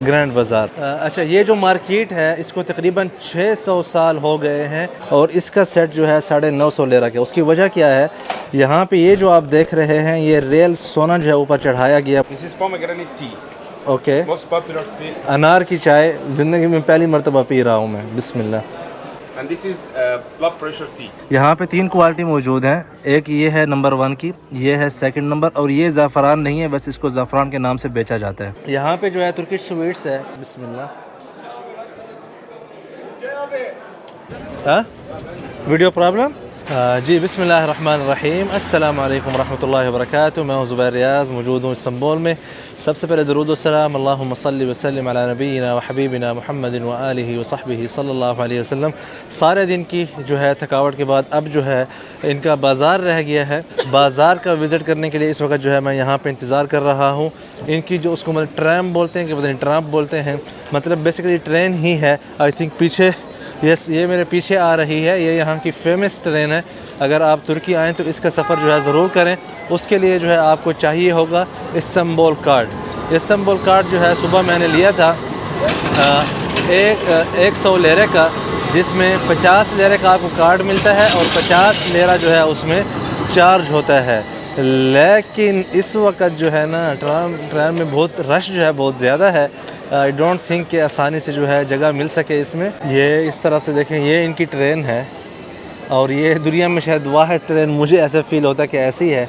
Grand बाज़ार। अच्छा, ये जो मार्केट है इसको तकरीबन 600 साल हो गए हैं और इसका सेट जो है 950 लेरा का। उसकी वजह क्या है, यहाँ पे ये जो आप देख रहे हैं ये रियल सोना जो है ऊपर चढ़ाया गया। This is pomegranate tea, okay, most popular tea, अनार की चाय ज़िंदगी में पहली मरतबा पी रहा हूँ मैं, बिस्मिल्लाह। and this is blood pressure tea. यहाँ पे 3 क्वालिटी मौजूद हैं। एक ये है नंबर 1 की, ये है सेकंड नंबर, और ये ज़ाफ़रान नहीं है, बस इसको ज़ाफ़रान के नाम से बेचा जाता है। यहाँ पे जो है तुर्किश स्वीट्स है, बिस्मिल्लाह। हाँ, वीडियो प्रॉब्लम। जी, बिस्मिल्लाहिर्रहमानिर्रहीम, अस्सलामु अलैकुम रहमतुल्लाहि व बरकातुहू। मैं हूँ ज़ुबैर रियाज़, मौजूद हूँ इस्तांबुल में। सबसे पहले दरूद व सलाम अल्लाहुम्मा सल्लि व सल्लिम अला नबीना व हबीबिना मुहम्मदिन व आलिहि व सहबिहि सल्लल्लाहु अलैहि वसल्लम। सारे दिन की जो है थकावट के बाद अब जो है इनका बाज़ार रह गया है। बाज़ार का विज़िट करने के लिए इस वक्त जो है मैं यहाँ पे इंतज़ार कर रहा हूँ। इनकी जो उसको मतलब ट्रैम बोलते हैं कि पता नहीं ट्रैम बोलते हैं, मतलब बेसिकली ट्रेन ही है। आई थिंक पीछे ये मेरे पीछे आ रही है, ये यहाँ की फेमस ट्रेन है। अगर आप तुर्की आएँ तो इसका सफ़र जो है ज़रूर करें। उसके लिए जो है आपको चाहिए होगा इस्तांबुल कार्ड। इस्तांबुल कार्ड जो है सुबह मैंने लिया था 100 लेरे का, जिसमें 50 लेरे का आपको कार्ड मिलता है और 50 लेरा जो है उसमें चार्ज होता है। लेकिन इस वक्त जो है ना ट्रेन में बहुत रश जो है बहुत ज़्यादा है। आई डोंट थिंक कि आसानी से जो है जगह मिल सके इसमें। ये इस तरफ से देखें, ये इनकी ट्रेन है और ये दुनिया में शायद वाहिद ट्रेन मुझे ऐसा फ़ील होता है कि ऐसी है।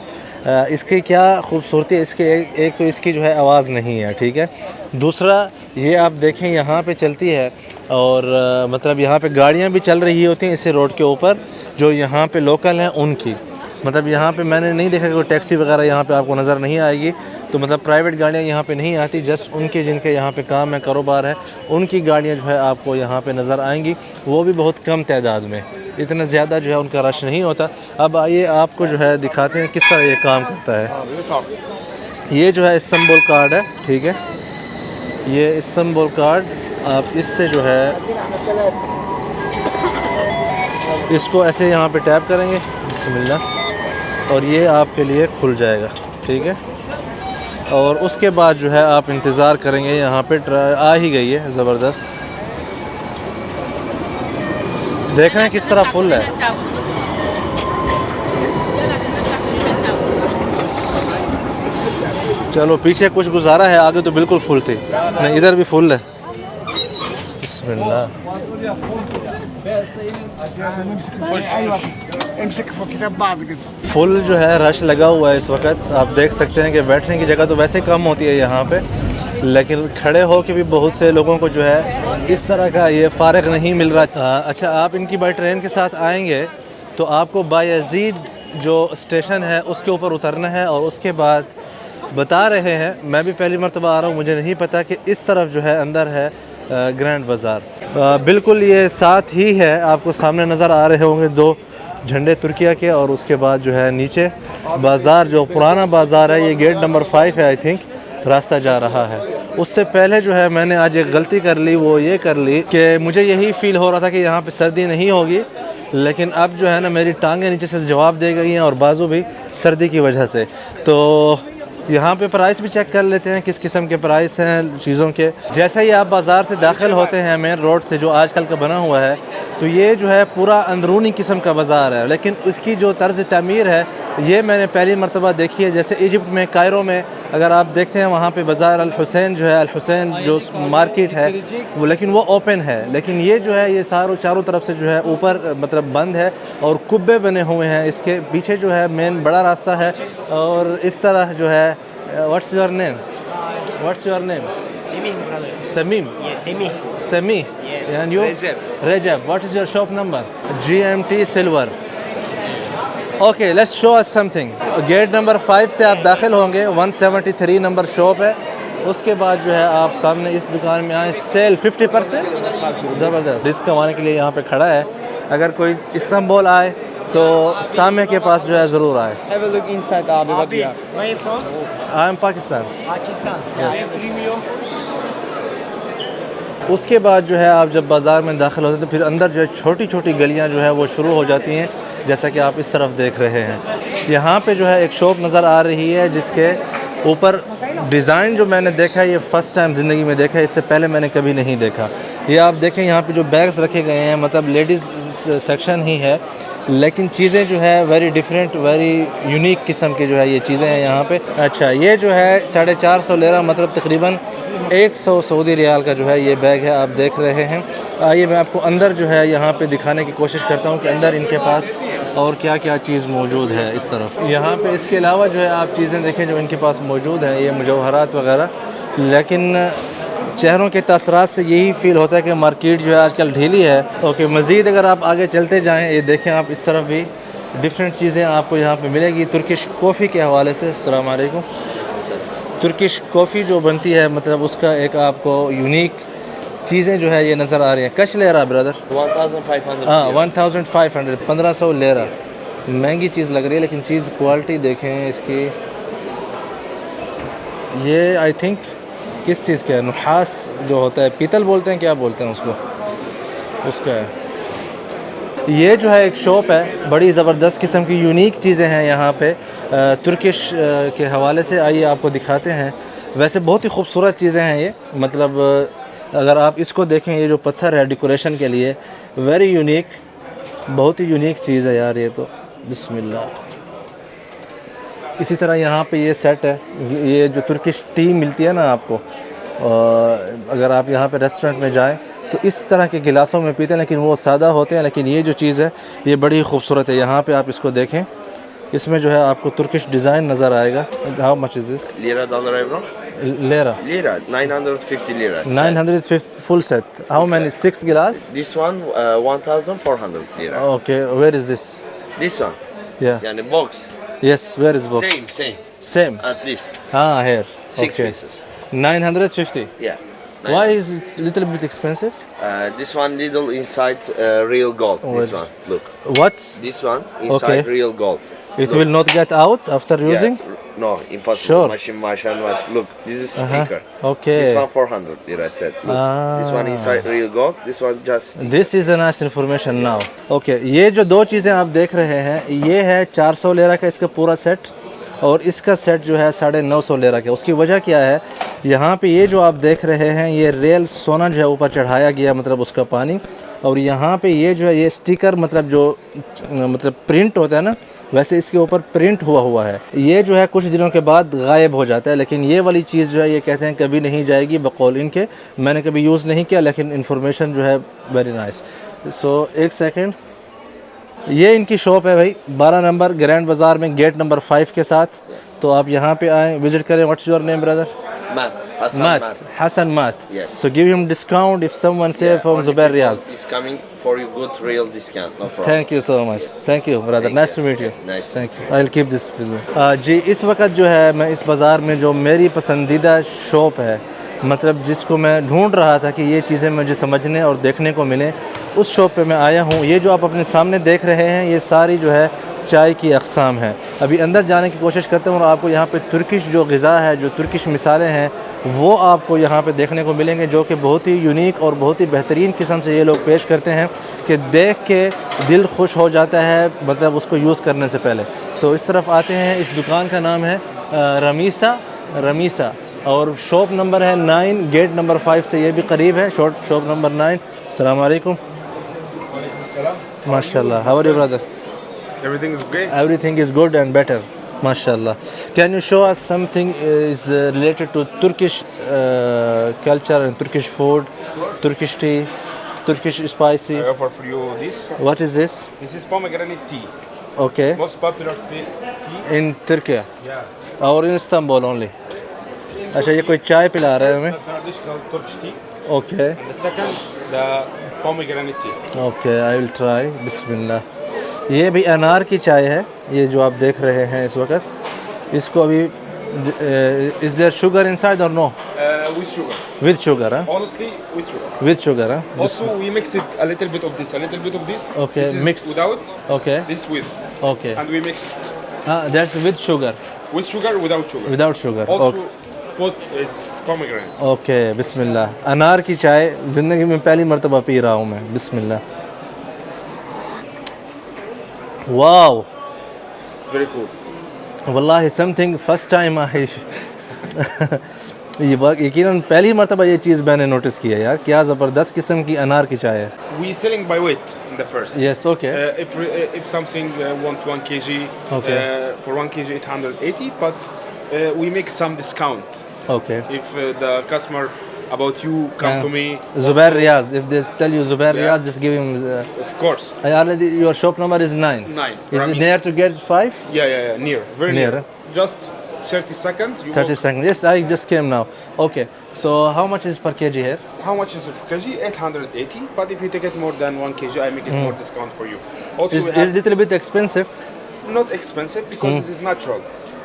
इसकी क्या खूबसूरती है, इसके एक तो इसकी जो है आवाज़ नहीं है, ठीक है। दूसरा ये आप देखें यहाँ पे चलती है और मतलब यहाँ पे गाड़ियाँ भी चल रही होती हैं इसी रोड के ऊपर, जो यहाँ पे लोकल हैं उनकी। मतलब यहाँ पे मैंने नहीं देखा कि कोई टैक्सी वगैरह यहाँ पे आपको नज़र नहीं आएगी। तो मतलब प्राइवेट गाड़ियाँ यहाँ पे नहीं आती, जस्ट उनके जिनके यहाँ पे काम है, कारोबार है, उनकी गाड़ियाँ जो है आपको यहाँ पे नज़र आएंगी, वो भी बहुत कम तादाद में। इतना ज़्यादा जो है उनका रश नहीं होता। अब आइए आपको जो है दिखाते हैं किस तरह ये काम करता है। ये जो है इस्तांबुल कार्ड है, ठीक है। ये इस्तांबुल कार्ड, आप इससे जो है इसको ऐसे यहाँ पे टैप करेंगे, बिस्मिल्लाह, और ये आपके लिए खुल जाएगा, ठीक है। और उसके बाद जो है आप इंतज़ार करेंगे। यहाँ पे आ ही गई है, ज़बरदस्त। देख रहे हैं किस तरह फुल है। चलो, पीछे कुछ गुजारा है, आगे तो बिल्कुल फुल थी। नहीं, इधर भी फुल है, बिस्मिल्लाह। फुल जो है रश लगा हुआ है इस वक्त। आप देख सकते हैं कि बैठने की जगह तो वैसे कम होती है यहाँ पे, लेकिन खड़े हो के भी बहुत से लोगों को जो है इस तरह का ये फ़ारग नहीं मिल रहा। अच्छा, आप इनकी बाई ट्रेन के साथ आएंगे तो आपको बायज़ीद जो स्टेशन है उसके ऊपर उतरना है और उसके बाद बता रहे हैं, मैं भी पहली मरतबा आ रहा हूँ, मुझे नहीं पता कि इस तरफ जो है अंदर है ग्रैंड बाज़ार। बिल्कुल ये साथ ही है, आपको सामने नज़र आ रहे होंगे 2 झंडे तुर्किया के, और उसके बाद जो है नीचे बाज़ार, जो पुराना बाज़ार है, ये गेट नंबर 5 है आई थिंक, रास्ता जा रहा है। उससे पहले जो है मैंने आज एक गलती कर ली, वो ये कर ली कि मुझे यही फ़ील हो रहा था कि यहाँ पे सर्दी नहीं होगी, लेकिन अब जो है ना मेरी टांगें नीचे से जवाब दे गई हैं और बाजू भी सर्दी की वजह से। तो यहाँ पे प्राइस भी चेक कर लेते हैं किस किस्म के प्राइस हैं चीज़ों के। जैसे ही आप बाज़ार से दाखिल होते हैं मेन रोड से, जो आजकल का बना हुआ है, तो ये जो है पूरा अंदरूनी किस्म का बाज़ार है, लेकिन उसकी जो तर्ज़ तामीर है ये मैंने पहली मरतबा देखी है। जैसे इजिप्ट में, कायरो में अगर आप देखते हैं वहाँ पे बाज़ार अल हुसैन जो है, अल हुसैन जो मार्केट है वो, लेकिन वो ओपन है। लेकिन ये जो है ये चारों तरफ से जो है ऊपर मतलब बंद है और कुब्बे बने हुए हैं। इसके पीछे जो है मेन बड़ा रास्ता है और इस तरह जो है। What's your name? What's your name? Sameem. Sami. Yes. And you? Rajab. What is your shop number? GMT Silver. Okay, let's show us something. Gate number 5 से आप दाखिल होंगे, 173 नंबर शॉप है। उसके बाद जो है आप सामने इस दुकान में आए, सेल 50%, ज़बरदस्त। रिस्क कमाने के लिए यहाँ पे खड़ा है। अगर कोई इस्तांबुल आए तो सामे के पास जो है ज़रूर आए। Have a look inside, Abi. What you have? Where are you from? I am Pakistan. Pakistan. Yes. I have 3 million. उसके बाद जो है आप जब बाज़ार में दाखिल होते हैं तो फिर अंदर जो है छोटी छोटी गलियां जो है वो शुरू हो जाती हैं, जैसा कि आप इस तरफ देख रहे हैं। यहाँ पे जो है एक शॉप नज़र आ रही है जिसके ऊपर डिज़ाइन जो मैंने देखा है ये फ़र्स्ट टाइम ज़िंदगी में देखा है, इससे पहले मैंने कभी नहीं देखा। ये आप देखें यहाँ पे जो बैग्स रखे गए हैं, मतलब लेडीज़ सेक्शन ही है, लेकिन चीज़ें जो है वेरी डिफरेंट, वेरी यूनिक किस्म की जो है ये चीज़ें हैं यहाँ पे। अच्छा, ये जो है 450 लेरा, मतलब तकरीबन 100 सऊदी रियाल का जो है ये बैग है, आप देख रहे हैं। आइए मैं आपको अंदर जो है यहाँ पे दिखाने की कोशिश करता हूँ कि अंदर इनके पास और क्या क्या चीज़ मौजूद है। इस तरफ यहाँ पे इसके अलावा जो है आप चीज़ें देखें जो इनके पास मौजूद हैं, ये मुजवहरात वगैरह, लेकिन चेहरों के तसरात से यही फ़ील होता है कि मार्केट जो है आजकल ढीली है। ओके, मज़ीद अगर आप आगे चलते जाएँ, ये देखें आप इस तरफ भी डिफरेंट चीज़ें आपको यहाँ पे मिलेगी। तुर्किश कॉफ़ी के हवाले से, अस्सलाम वालेकुम। तुर्किश कॉफ़ी जो बनती है, मतलब उसका एक आपको यूनिक चीज़ें जो है ये नज़र आ रही हैं। कश लेरा ब्रदर? 1500 हाँ, 1500, 1500 लेरा। महंगी चीज़ लग रही है, लेकिन चीज़ क्वालिटी देखें इसकी। ये आई थिंक किस चीज़ का है, नुहास जो होता है, पीतल बोलते हैं, क्या बोलते हैं उसको, उसका है। ये जो है एक शॉप है, बड़ी ज़बरदस्त किस्म की यूनिक चीज़ें हैं यहाँ पे तुर्किश के हवाले से। आइए आपको दिखाते हैं। वैसे बहुत ही खूबसूरत चीज़ें हैं ये, मतलब अगर आप इसको देखें, ये जो पत्थर है डेकोरेशन के लिए, वेरी यूनिक, बहुत ही यूनिक चीज़ है यार ये तो। बिस्मिल्लाह। इसी तरह यहाँ पे ये सेट है, ये जो तुर्किश टी मिलती है ना आपको, अगर आप यहाँ पे रेस्टोरेंट में जाएं तो इस तरह के गिलासों में पीते हैं, लेकिन वो सादा होते हैं। लेकिन ये जो चीज़ है ये बड़ी ही खूबसूरत है। यहाँ पे आप इसको देखें, इसमें जो है आपको तुर्किश डिज़ाइन नज़र आएगा। How much is this? Lira, dollar, euro? लेरा? Lira, 950 lira. 950 full set. How many? 6 glass? This one, 1,400 lira. Okay, where is this? This one, Yeah. yani box. Yes, where is box? Same. Same. At this, Ah, here. 6 Okay. pieces. 950. Yeah. Why is it a little bit expensive? This one little inside real gold. This Oh, one, look. What's? This one inside Okay. real gold. It Look. will not get out after using? Yeah. No, impossible. Sure. Machine wash and wash. Look, this is sticker. Okay. This one 400 lira. I said. Look, this one inside real gold. This one just. This is a nice information now. Okay, ये जो दो चीज़ें आप देख रहे हैं, ये है 400 लेरा का इसका पूरा सेट, और इसका सेट जो है 950 लेरा का। उसकी वजह क्या है, यहाँ पे ये जो आप देख रहे हैं ये रियल सोना जो है ऊपर चढ़ाया गया, मतलब उसका पानी, और यहाँ पे ये जो है ये स्टिकर, मतलब जो मतलब प्रिंट होता है ना, वैसे इसके ऊपर प्रिंट हुआ है। ये जो है कुछ दिनों के बाद गायब हो जाता है, लेकिन ये वाली चीज़ जो है ये कहते हैं कभी नहीं जाएगी बकौल इनके। मैंने कभी यूज़ नहीं किया, लेकिन इन्फॉर्मेशन जो है वेरी नाइस। सो एक सेकंड, ये इनकी शॉप है भाई, 12 नंबर ग्रैंड बाज़ार में, गेट नंबर 5 के साथ। तो आप यहाँ पे आएँ, विज़िट करें। What's your name brother? Matt. Hassan Matt. Hassan Matt. Yes. So give him discount if someone say from only Zubair people Riyaz. is coming for you good real discount. No problem. Thank you so much. Thank you brother. Thank Nice you. to meet you. Nice. Thank you. I'll keep this with you. जी, इस वक्त जो है मैं इस बाज़ार में जो मेरी पसंदीदा शॉप है, मतलब जिसको मैं ढूंढ रहा था कि ये चीज़ें मुझे समझने और देखने को मिले, उस शॉप पे मैं आया हूँ। ये जो आप अपने सामने देख रहे हैं ये सारी जो है चाय की अक़साम है। अभी अंदर जाने की कोशिश करते हैं और आपको यहाँ पे तुर्किश जो ग़िज़ा है, जो तुर्किश मिसालें हैं, वो आपको यहाँ पे देखने को मिलेंगे, जो कि बहुत ही यूनिक और बहुत ही बेहतरीन किस्म से ये लोग पेश करते हैं कि देख के दिल खुश हो जाता है, मतलब उसको यूज़ करने से पहले। तो इस तरफ आते हैं, इस दुकान का नाम है रमीसा और शॉप नंबर है 9, गेट नंबर 5 से ये भी करीब है, शॉप नंबर 9। अस्सलाम वालेकुम। माशाल्लाह। How are you brother? Everything is great. Everything is good and better. MashaAllah. Can you show us something is related to Turkish culture and Turkish food, Turkish tea, Turkish spicy? I offer for you this. What is this? This is pomegranate tea. Okay. Most popular tea. In Turkey Yeah. or in Istanbul only? अच्छा, ये कोई चाय पिला रहा है हमें? The traditional Turkish tea. Okay. And the second, the pomegranate tea. Okay, I will try. बिस्मिल्लाह। ये भी अनार की चाय है, ये जो आप देख रहे हैं इस वक्त। इसको अभी is there sugar inside or no? With sugar. With sugar? हाँ, Honestly, with sugar. With sugar. हाँ, Also, we mix it a little bit of this, a little bit of this. Okay, This is mix. without, okay this with, okay. and we mix it हाँ, that's with sugar, with sugar, without sugar. Without sugar. Also, both is pomegranate. Okay, बिस्मिल्लाह। अनार की चाय ज़िंदगी में पहली मरतबा P रहा हूँ मैं। बिस्मिल्लाह। Wow, It's very cool. वल्लाहि समथिंग फर्स्ट टाइम आई ये यकीनन पहली मरतबा ये चीज़ मैंने नोटिस की है यार, क्या ज़बरदस्त किस्म की अनार की चाय है। We selling by weight in the first. Yes okay If something want 1 kg, Okay. for 1 kg 880, but we make some discount. Okay If the customer about you come to me, Zubair Riyaz, if they tell you Zubair Yeah. Riyaz, just give him of course, I already, your shop number is 9. 9. Is it Ramis. near to get 5? Yeah, near, very Near, near. Just 30 seconds. You 30 walk. seconds. Yes, I just came now. Okay, so how much is per kg here? How much is it for kg? 880. But if you take it more than 1 kg, I make it more discount for you. Also, Is we have little bit expensive? not expensive because this is natural.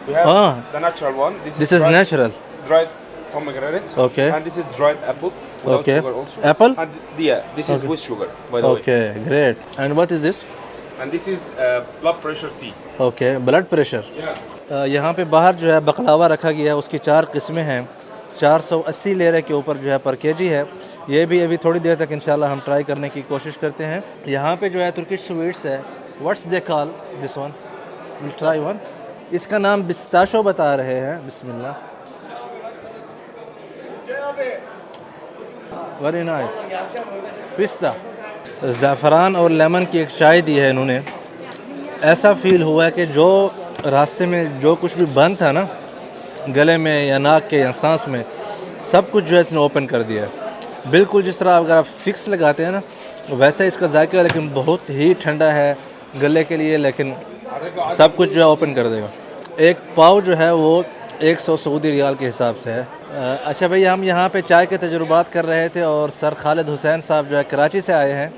We have Ah. the natural one. This is dried, natural. dried pomegranate. Okay. And this is dried apple without Okay. sugar also. Apple? And yeah, this is with sugar, by the way. Okay, great. And what is this? And this is blood pressure tea. Okay, blood pressure. Yeah. यहाँ पे बाहर जो है बकलावा रखा गया है, उसकी 4 किस्में हैं, 480 लेरे के ऊपर जो है पर केजी है। ये भी अभी थोड़ी देर तक इंशाल्लाह हम ट्राई करने की कोशिश करते हैं। यहाँ पे जो है तुर्किश स्वीट्स है, what's they call this one, will try one. इसका नाम पिस्ताशो बता रहे हैं। बिस्मिल्लाह, वेरी नाइस पिस्ता। ज़ाफ़रान और लेमन की एक चाय दी है इन्होंने। ऐसा फील हुआ है कि जो रास्ते में जो कुछ भी बंद था ना, गले में या नाक के या सांस में, सब कुछ जो है इसने ओपन कर दिया है। बिल्कुल जिस तरह अगर आप फिक्स लगाते हैं ना, वैसा इसका जायका है, लेकिन बहुत ही ठंडा है गले के लिए, लेकिन सब कुछ जो है ओपन कर देगा। एक पाव जो है वो 100 सऊदी रियाल के हिसाब से है। अच्छा भैया, हम यहाँ पे चाय के तजुर्बात कर रहे थे और सर खालिद हुसैन साहब जो है कराची से आए हैं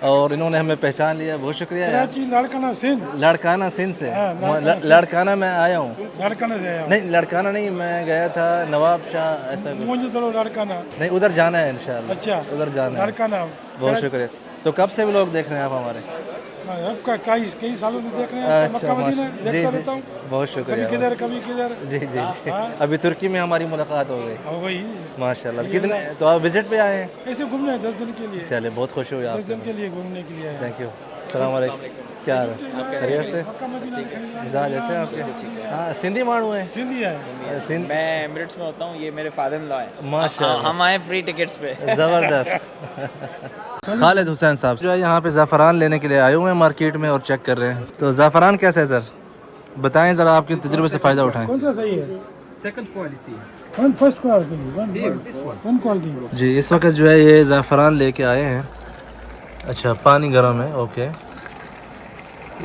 और इन्होंने हमें पहचान लिया, बहुत शुक्रिया यार। लड़काना सिंध लड़काना सिंध से। हाँ, लड़काना मैं आया हूँ। लड़काना से आया नहीं, लड़काना नहीं, मैं गया था नवाब शाह, ऐसा कुछ। मुझे तो लड़काना नहीं, उधर जाना है इंशाल्लाह। अच्छा उधर जाना है। लड़काना बहुत शुक्रिया। तो कब से भी लोग देख रहे हैं आप हमारे? अब का कई सालों से देख रहे हैं, अच्छा, मक्का मदीना जी देखता जी, रहता हूँ, बहुत कभी शुक्रिया। किधर कभी किधर जी जी जी। हाँ। अभी तुर्की में हमारी मुलाकात हो गई हो गई। माशाल्लाह। कितने तो आप विजिट पे आए हैं? ऐसे घूमने 10 दिन के लिए, चले, बहुत खुश हुई 10 आपसे। दिन के लिए घूमने के लिए आए। Thank you. अस्सलाम वालेकुम। क्या हाल है? खैरियत से? मक्का मदीना खरीदना मिजाज अच्छे हैं आपके? हाँ, सिंधी मानू हैं। सिंधी है। सिंध मैं एमिरेट्स में होता हूँ, ये मेरे फादर इन लॉ है। माशाल्लाह, हम आए फ्री टिकट्स पे। ज़बरदस्त। खालिद हुसैन साहब जो है यहाँ पे ज़ाफ़रान लेने के लिए आए हुए हैं मार्केट में और चेक कर रहे हैं। तो ज़ाफ़रान कैसा है सर, बताएं ज़रा, आपके तजुर्बे से फ़ायदा उठाएं। कौन सा सही है? Second quality. One first quality, one quality. जी, इस वक्त जो है ये ज़ाफ़रान लेके आए हैं। अच्छा, पानी गर्म है। ओके,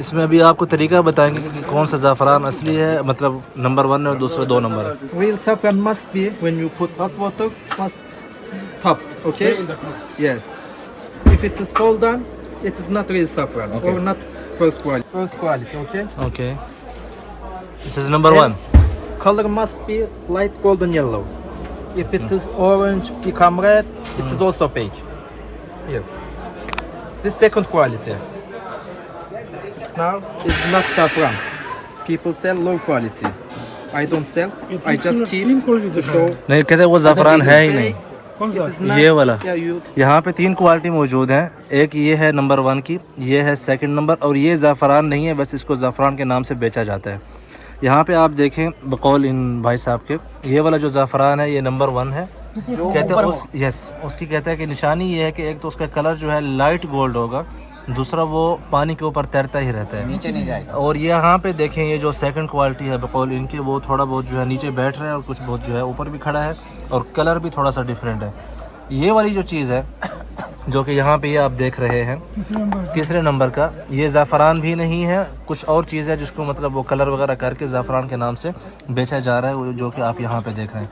इसमें अभी आपको तरीका बताएंगे कि कौन सा ज़ाफ़रान असली है, मतलब नंबर 1 और दूसरा 2 नंबर है। Real saffron must be when you put hot water, must top, okay? Yes. If it is cold down, it is not real saffron or not first quality. First quality, okay? Okay, this is number 1। Color must be light golden yellow. If it is orange, become red, it is also fake. Here. This second quality. Now is not saffron. People sell low quality. I don't sell. I just keep to show. नहीं, कहते वो ज़ाफ़रान है ही नहीं। कौन सा? It is not- ये वाला। Yeah, you. यहाँ पे 3 क्वालिटी मौजूद हैं। एक ये है नंबर 1 की, ये है सेकंड नंबर, और ये ज़ाफ़रान नहीं है, बस इसको ज़ाफ़रान के नाम से बेचा जाता है। यहाँ पे आप देखें बकौल इन भाई साहब के, ये वाला जो ज़ाफ़रान है ये नंबर 1 है। कहते हैं उसकी कहते हैं कि निशानी ये है कि एक तो उसका कलर जो है लाइट गोल्ड होगा, दूसरा वो पानी के ऊपर तैरता ही रहता है, नीचे नहीं जाएगा। और यहाँ पे देखें ये जो सेकंड क्वालिटी है बकौल इनकी, वो थोड़ा बहुत जो है नीचे बैठ रहा है और कुछ बहुत जो है ऊपर भी खड़ा है, और कलर भी थोड़ा सा डिफरेंट है। ये वाली जो चीज़ है जो कि यहाँ पे ये आप देख रहे हैं तीसरे नंबर का, ये ज़ाफ़रान भी नहीं है, कुछ और चीज़ है जिसको मतलब वो कलर वगैरह करके ज़ाफ़रान के नाम से बेचा जा रहा है, वो जो कि आप यहाँ पे देख रहे हैं।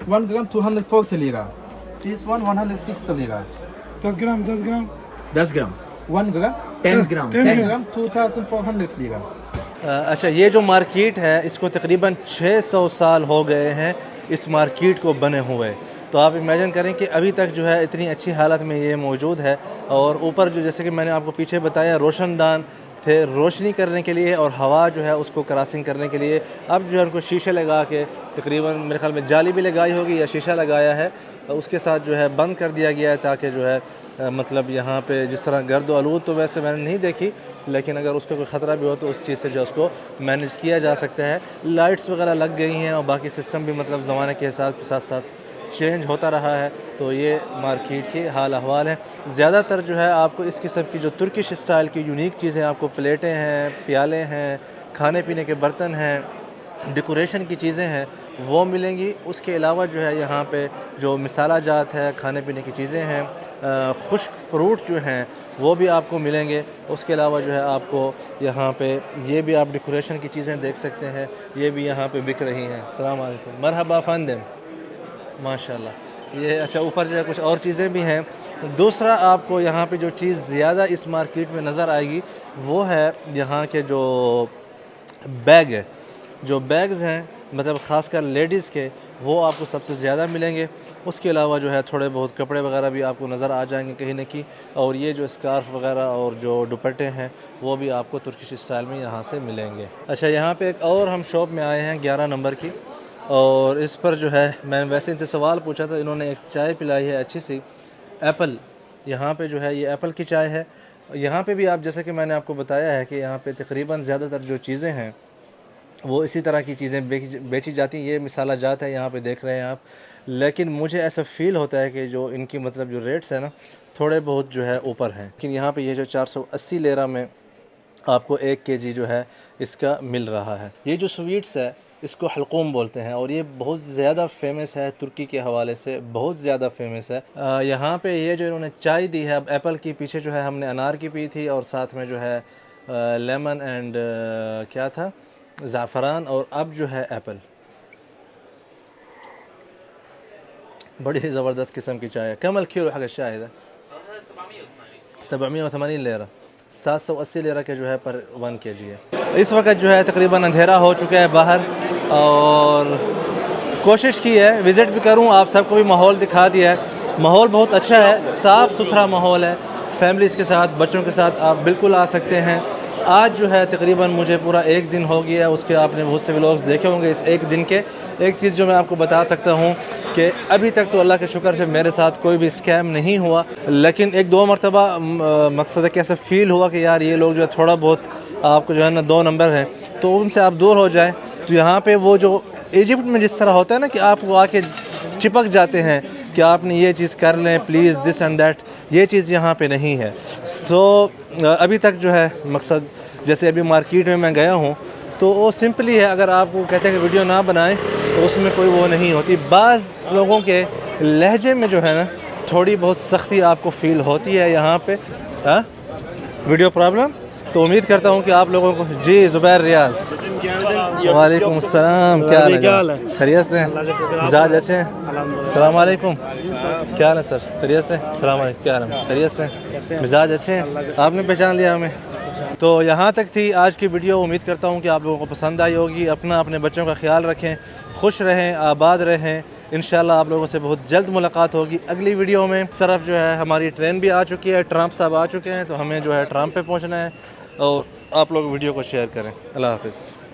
1 gram 240 lira. This one 160 lira. 10 gram 10 gram 10 gram. 1 gram 10 gram. 10 gram 2400 lira. अच्छा, ये जो मार्केट है इसको तकरीबन 600 साल हो गए हैं इस मार्केट को बने हुए। तो आप इमेजिन करें कि अभी तक जो है इतनी अच्छी हालत में ये मौजूद है। और ऊपर जो जैसे कि मैंने आपको पीछे बताया रोशनदान थे रोशनी करने के लिए, और हवा जो है उसको क्रॉसिंग करने के लिए। अब जो है उनको शीशे लगा के, तकरीबन मेरे ख्याल में जाली भी लगाई होगी या शीशा लगाया है, उसके साथ जो है बंद कर दिया गया है ताकि जो है मतलब यहाँ पे जिस तरह गर्द आलूद तो वैसे मैंने नहीं देखी, लेकिन अगर उसका कोई ख़तरा भी हो तो उस चीज़ से जो उसको मैनेज किया जा सकता है। लाइट्स वगैरह लग गई हैं और बाकी सिस्टम भी मतलब ज़माने के हिसाब के साथ साथ चेंज होता रहा है। तो ये मार्केट के हाल अहवाल हैं। ज़्यादातर जो है आपको इस किस्म की जो तुर्किश स्टाइल की यूनिक चीज़ें, आपको प्लेटें हैं, प्याले हैं, खाने पीने के बर्तन हैं, डेकोरेशन की चीज़ें हैं, वो मिलेंगी। उसके अलावा जो है यहाँ पे जो मिसाला जात है, खाने पीने की चीज़ें हैं, खुश्क फ्रूट जो हैं वो भी आपको मिलेंगे। उसके अलावा जो है आपको यहाँ पे ये भी आप डेकोरेशन की चीज़ें देख सकते हैं, ये भी यहाँ पे बिक रही हैं। अस्सलाम वालेकुम, मरहबा फंदम, माशाल्लाह। ये अच्छा ऊपर जो है कुछ और चीज़ें भी हैं। दूसरा आपको यहाँ पे जो चीज़ ज़्यादा इस मार्केट में नज़र आएगी वो है यहाँ के जो बैग है, जो बैग्स हैं मतलब ख़ासकर लेडीज़ के, वो आपको सबसे ज़्यादा मिलेंगे। उसके अलावा जो है थोड़े बहुत कपड़े वगैरह भी आपको नज़र आ जाएंगे कहीं न कहीं, और ये जो स्कार्फ़ वगैरह और जो दुपट्टे हैं वो भी आपको तुर्किश स्टाइल में यहाँ से मिलेंगे। अच्छा, यहाँ पे एक और हम शॉप में आए हैं 11 नंबर की, और इस पर जो है मैंने वैसे इनसे सवाल पूछा था, इन्होंने एक चाय पिलाई है अच्छी सी एप्पल। यहाँ पे जो है ये एप्पल की चाय है। यहाँ पे भी आप जैसे कि मैंने आपको बताया है कि यहाँ पे तकरीबन ज़्यादातर जो चीज़ें हैं वो इसी तरह की चीज़ें बेची जाती हैं। ये मिसाला जात है यहाँ पे देख रहे हैं आप, लेकिन मुझे ऐसा फ़ील होता है कि जो इनकी मतलब जो रेट्स हैं ना थोड़े बहुत जो है ऊपर हैं। लेकिन यहाँ पे ये जो 480 लेरा में आपको 1 केजी जो है इसका मिल रहा है। ये जो स्वीट्स है इसको हलकूम बोलते हैं, और ये बहुत ज़्यादा फेमस है तुर्की के हवाले से, बहुत ज़्यादा फेमस है। यहाँ पे ये जो इन्होंने चाय दी है अब एप्पल की, पीछे जो है हमने अनार की पी थी, और साथ में जो है लेमन एंड क्या था, ज़ाफ़रान, और अब जो है एप्पल। बड़ी ही ज़बरदस्त किस्म की चाय है। कमल किलो हक चाय है 780 लेरा, 780 लेरा के जो है पर 1 केजी है। इस वक्त जो है तकरीबन अंधेरा हो चुका है बाहर, और कोशिश की है विज़िट भी करूं, आप सबको भी माहौल दिखा दिया है। माहौल बहुत अच्छा है, साफ़ सुथरा माहौल है। फैमिलीज़ के साथ, बच्चों के साथ आप बिल्कुल आ सकते हैं। आज जो है तकरीबन मुझे पूरा 1 दिन हो गया, उसके आपने बहुत से व्लॉग्स देखे होंगे इस 1 दिन के। एक चीज़ जो मैं आपको बता सकता हूँ कि अभी तक तो अल्लाह के शुक्र से मेरे साथ कोई भी स्कैम नहीं हुआ, लेकिन 1-2 मरतबा मकसद है कि ऐसा फ़ील हुआ कि यार ये लोग जो है थोड़ा बहुत आपको जो है ना 2 नंबर हैं, तो उनसे आप दूर हो जाएं। तो यहाँ पे वो जो इजिप्ट में जिस तरह होता है ना कि आप वो आके चिपक जाते हैं कि आपने ये चीज़ कर लें प्लीज़, दिस एंड दैट, ये चीज़ यहाँ पे नहीं है। सो अभी तक जो है मकसद, जैसे अभी मार्केट में मैं गया हूँ तो वो सिंपली है, अगर आप वो कहते हैं कि वीडियो ना बनाएं तो उसमें कोई वो नहीं होती। बाज़ लोगों के लहजे में जो है ना थोड़ी बहुत सख्ती आपको फ़ील होती है यहाँ पे। हाँ, वीडियो प्रॉब्लम, तो उम्मीद करता हूँ कि आप लोगों को। जी ज़ुबैर रियाज, वालेकुम अस्सलाम, क्या हाल है? खैरियत से? मिजाज अच्छे हैं? अस्सलाम वालेकुम, क्या हाल है सर? खैरियत से? अस्सलाम वालेकुम, क्या हाल है? खैरियत से? मिजाज अच्छे हैं? आपने पहचान लिया हमें? तो यहाँ तक थी आज की वीडियो। उम्मीद करता हूँ कि आप लोगों को पसंद आई होगी। अपना, अपने बच्चों का ख्याल रखें, खुश रहें, आबाद रहें। इंशाल्लाह आप लोगों से बहुत जल्द मुलाकात होगी अगली वीडियो में। इस तरफ जो है हमारी ट्रेन भी आ चुकी है, ट्रम्प साहब आ चुके हैं, तो हमें जो है ट्रम्प पे पहुँचना है। और आप लोग वीडियो को शेयर करें। अल्लाह हाफ़िज़।